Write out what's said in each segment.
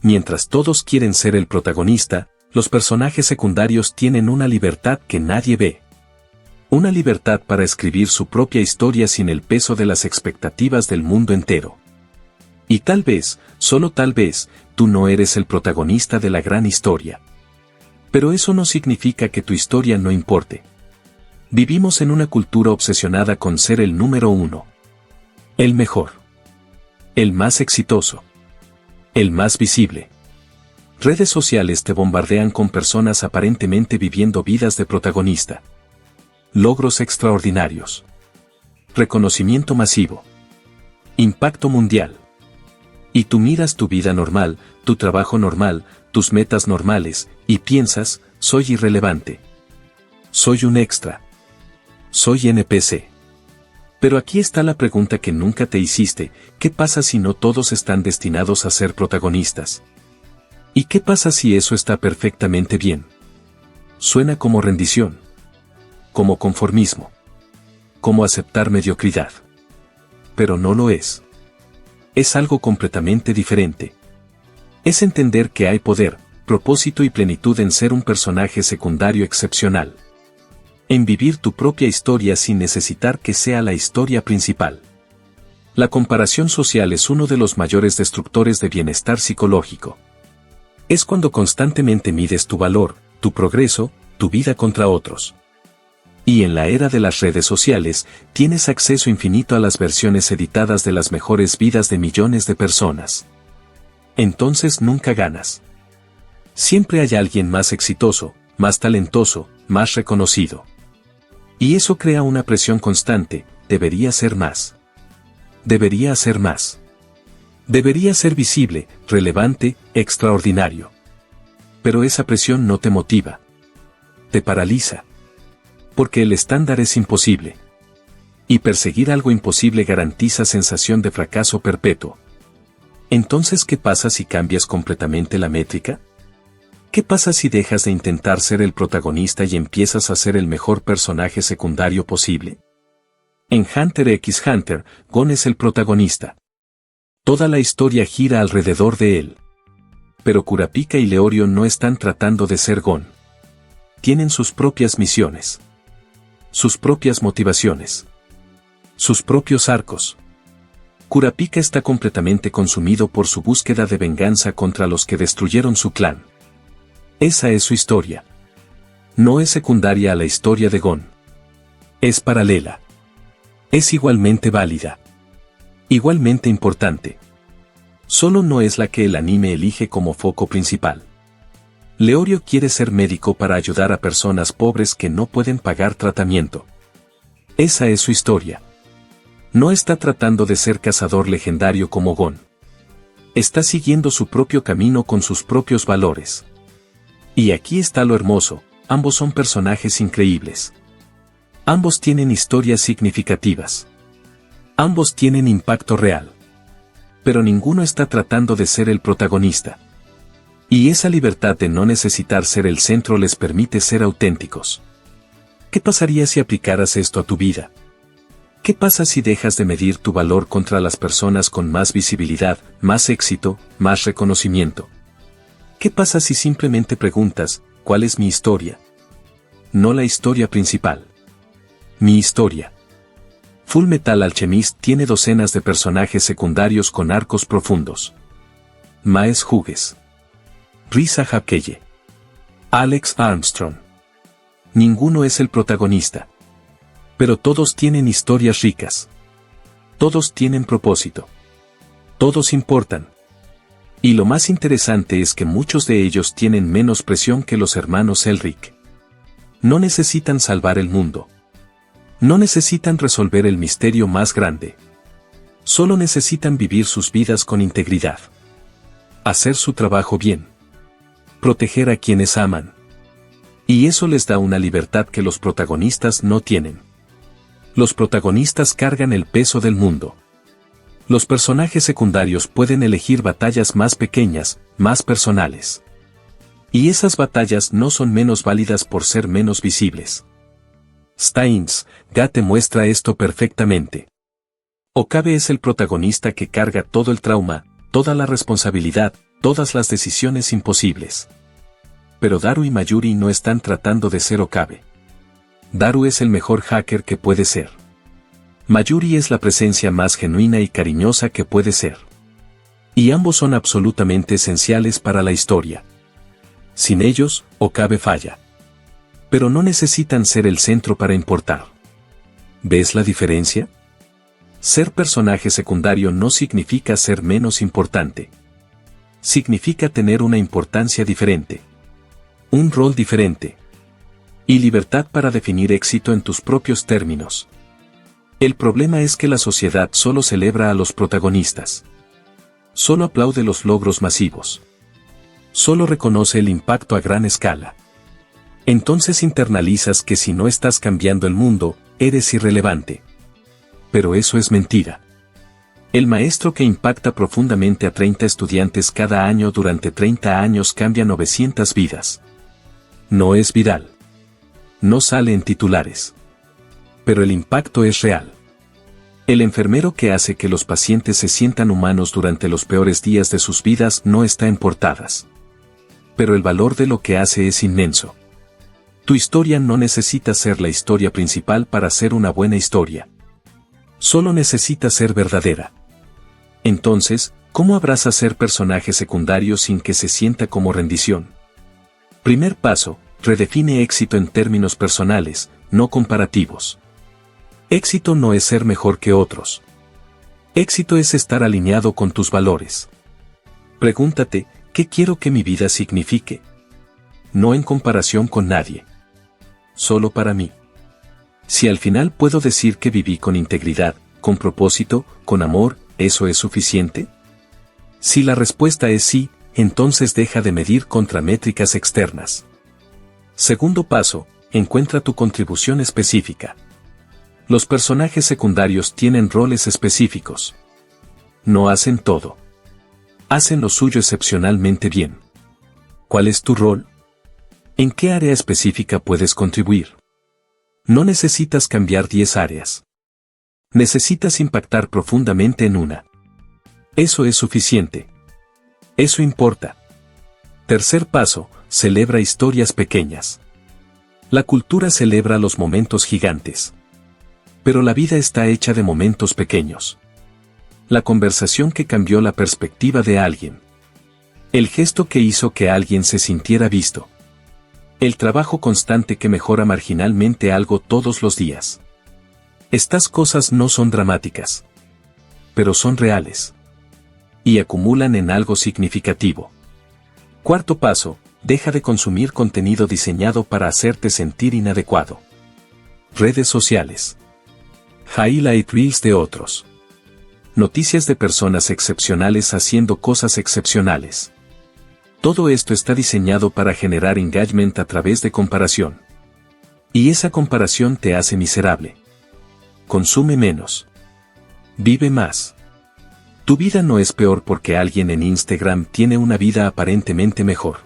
Mientras todos quieren ser el protagonista, los personajes secundarios tienen una libertad que nadie ve. Una libertad para escribir su propia historia sin el peso de las expectativas del mundo entero. Y tal vez, solo tal vez, tú no eres el protagonista de la gran historia. Pero eso no significa que tu historia no importe. Vivimos en una cultura obsesionada con ser el número uno. El mejor. El más exitoso. El más visible. Redes sociales te bombardean con personas aparentemente viviendo vidas de protagonista. Logros extraordinarios. Reconocimiento masivo. Impacto mundial. Y tú miras tu vida normal, tu trabajo normal, tus metas normales, y piensas, soy irrelevante. Soy un extra. Soy NPC. Pero aquí está la pregunta que nunca te hiciste, ¿qué pasa si no todos están destinados a ser protagonistas? ¿Y qué pasa si eso está perfectamente bien? Suena como rendición. Como conformismo. Como aceptar mediocridad. Pero no lo es. Es algo completamente diferente. Es entender que hay poder, propósito y plenitud en ser un personaje secundario excepcional. En vivir tu propia historia sin necesitar que sea la historia principal. La comparación social es uno de los mayores destructores de bienestar psicológico. Es cuando constantemente mides tu valor, tu progreso, tu vida contra otros. Y en la era de las redes sociales, tienes acceso infinito a las versiones editadas de las mejores vidas de millones de personas. Entonces nunca ganas. Siempre hay alguien más exitoso, más talentoso, más reconocido. Y eso crea una presión constante, debería ser más. Debería hacer más. Debería ser visible, relevante, extraordinario. Pero esa presión no te motiva. Te paraliza. Porque el estándar es imposible. Y perseguir algo imposible garantiza sensación de fracaso perpetuo. Entonces, ¿qué pasa si cambias completamente la métrica? ¿Qué pasa si dejas de intentar ser el protagonista y empiezas a ser el mejor personaje secundario posible? En Hunter x Hunter, Gon es el protagonista. Toda la historia gira alrededor de él. Pero Kurapika y Leorio no están tratando de ser Gon. Tienen sus propias misiones. Sus propias motivaciones. Sus propios arcos. Kurapika está completamente consumido por su búsqueda de venganza contra los que destruyeron su clan. Esa es su historia. No es secundaria a la historia de Gon. Es paralela. Es igualmente válida. Igualmente importante. Solo no es la que el anime elige como foco principal. Leorio quiere ser médico para ayudar a personas pobres que no pueden pagar tratamiento. Esa es su historia. No está tratando de ser cazador legendario como Gon. Está siguiendo su propio camino con sus propios valores. Y aquí está lo hermoso, ambos son personajes increíbles. Ambos tienen historias significativas. Ambos tienen impacto real. Pero ninguno está tratando de ser el protagonista. Y esa libertad de no necesitar ser el centro les permite ser auténticos. ¿Qué pasaría si aplicaras esto a tu vida? ¿Qué pasa si dejas de medir tu valor contra las personas con más visibilidad, más éxito, más reconocimiento? ¿Qué pasa si simplemente preguntas, ¿cuál es mi historia? No la historia principal. Mi historia. Full Metal Alchemist tiene docenas de personajes secundarios con arcos profundos. Maes Hughes. Risa Hapkeye. Alex Armstrong. Ninguno es el protagonista. Pero todos tienen historias ricas. Todos tienen propósito. Todos importan. Y lo más interesante es que muchos de ellos tienen menos presión que los hermanos Elric. No necesitan salvar el mundo. No necesitan resolver el misterio más grande. Solo necesitan vivir sus vidas con integridad. Hacer su trabajo bien. Proteger a quienes aman. Y eso les da una libertad que los protagonistas no tienen. Los protagonistas cargan el peso del mundo. Los personajes secundarios pueden elegir batallas más pequeñas, más personales. Y esas batallas no son menos válidas por ser menos visibles. Steins Gate muestra esto perfectamente. Okabe es el protagonista que carga todo el trauma, toda la responsabilidad, todas las decisiones imposibles. Pero Daru y Mayuri no están tratando de ser Okabe. Daru es el mejor hacker que puede ser. Mayuri es la presencia más genuina y cariñosa que puede ser. Y ambos son absolutamente esenciales para la historia. Sin ellos, Okabe falla. Pero no necesitan ser el centro para importar. ¿Ves la diferencia? Ser personaje secundario no significa ser menos importante. Significa tener una importancia diferente. Un rol diferente. Y libertad para definir éxito en tus propios términos. El problema es que la sociedad solo celebra a los protagonistas. Solo aplaude los logros masivos. Solo reconoce el impacto a gran escala. Entonces internalizas que si no estás cambiando el mundo, eres irrelevante. Pero eso es mentira. El maestro que impacta profundamente a 30 estudiantes cada año durante 30 años cambia 900 vidas. No es viral. No sale en titulares. Pero el impacto es real. El enfermero que hace que los pacientes se sientan humanos durante los peores días de sus vidas no está en portadas. Pero el valor de lo que hace es inmenso. Tu historia no necesita ser la historia principal para ser una buena historia. Solo necesita ser verdadera. Entonces, ¿cómo abrazas ser personaje secundario sin que se sienta como rendición? Primer paso, redefine éxito en términos personales, no comparativos. Éxito no es ser mejor que otros. Éxito es estar alineado con tus valores. Pregúntate, ¿qué quiero que mi vida signifique? No en comparación con nadie. Solo para mí. Si al final puedo decir que viví con integridad, con propósito, con amor, ¿eso es suficiente? Si la respuesta es sí, entonces deja de medir contra métricas externas. Segundo paso, encuentra tu contribución específica. Los personajes secundarios tienen roles específicos. No hacen todo. Hacen lo suyo excepcionalmente bien. ¿Cuál es tu rol? ¿En qué área específica puedes contribuir? No necesitas cambiar 10 áreas. Necesitas impactar profundamente en una. Eso es suficiente. Eso importa. Tercer paso, celebra historias pequeñas. La cultura celebra los momentos gigantes. Pero la vida está hecha de momentos pequeños. La conversación que cambió la perspectiva de alguien. El gesto que hizo que alguien se sintiera visto. El trabajo constante que mejora marginalmente algo todos los días. Estas cosas no son dramáticas. Pero son reales. Y acumulan en algo significativo. Cuarto paso, deja de consumir contenido diseñado para hacerte sentir inadecuado. Redes sociales. Highlight reels de otros. Noticias de personas excepcionales haciendo cosas excepcionales. Todo esto está diseñado para generar engagement a través de comparación. Y esa comparación te hace miserable. Consume menos. Vive más. Tu vida no es peor porque alguien en Instagram tiene una vida aparentemente mejor.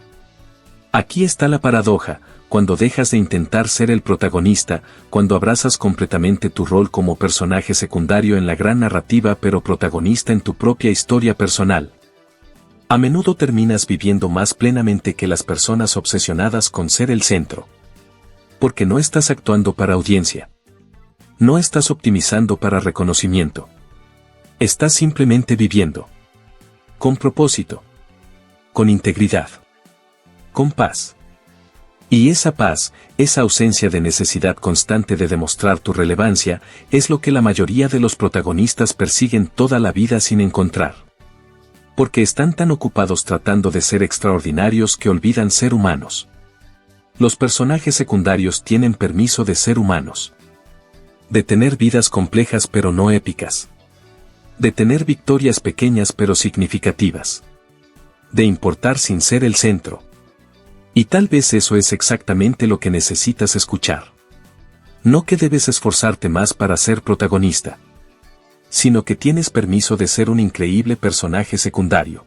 Aquí está la paradoja, cuando dejas de intentar ser el protagonista, cuando abrazas completamente tu rol como personaje secundario en la gran narrativa pero protagonista en tu propia historia personal. A menudo terminas viviendo más plenamente que las personas obsesionadas con ser el centro. Porque no estás actuando para audiencia. No estás optimizando para reconocimiento. Estás simplemente viviendo. Con propósito. Con integridad. Con paz. Y esa paz, esa ausencia de necesidad constante de demostrar tu relevancia, es lo que la mayoría de los protagonistas persiguen toda la vida sin encontrar. Porque están tan ocupados tratando de ser extraordinarios que olvidan ser humanos. Los personajes secundarios tienen permiso de ser humanos. De tener vidas complejas pero no épicas. De tener victorias pequeñas pero significativas. De importar sin ser el centro. Y tal vez eso es exactamente lo que necesitas escuchar. No que debes esforzarte más para ser protagonista. Sino que tienes permiso de ser un increíble personaje secundario.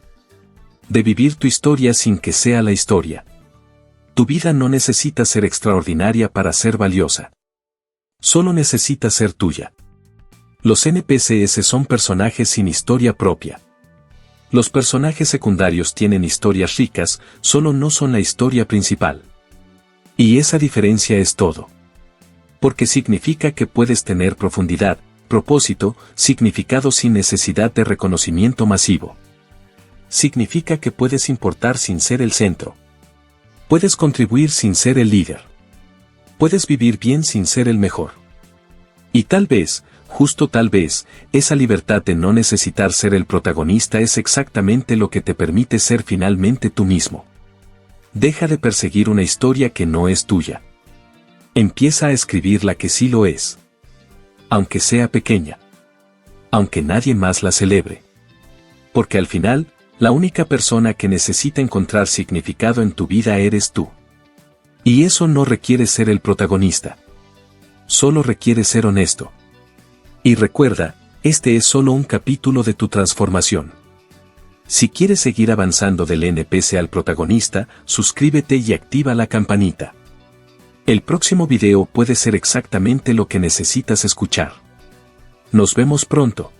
De vivir tu historia sin que sea la historia. Tu vida no necesita ser extraordinaria para ser valiosa. Solo necesita ser tuya. Los NPCs son personajes sin historia propia. Los personajes secundarios tienen historias ricas, solo no son la historia principal. Y esa diferencia es todo. Porque significa que puedes tener profundidad, propósito, significado sin necesidad de reconocimiento masivo. Significa que puedes importar sin ser el centro. Puedes contribuir sin ser el líder. Puedes vivir bien sin ser el mejor. Y tal vez, justo tal vez, esa libertad de no necesitar ser el protagonista es exactamente lo que te permite ser finalmente tú mismo. Deja de perseguir una historia que no es tuya. Empieza a escribir la que sí lo es. Aunque sea pequeña. Aunque nadie más la celebre. Porque al final, la única persona que necesita encontrar significado en tu vida eres tú. Y eso no requiere ser el protagonista. Solo requiere ser honesto. Y recuerda, este es solo un capítulo de tu transformación. Si quieres seguir avanzando del NPC al protagonista, suscríbete y activa la campanita. El próximo video puede ser exactamente lo que necesitas escuchar. Nos vemos pronto.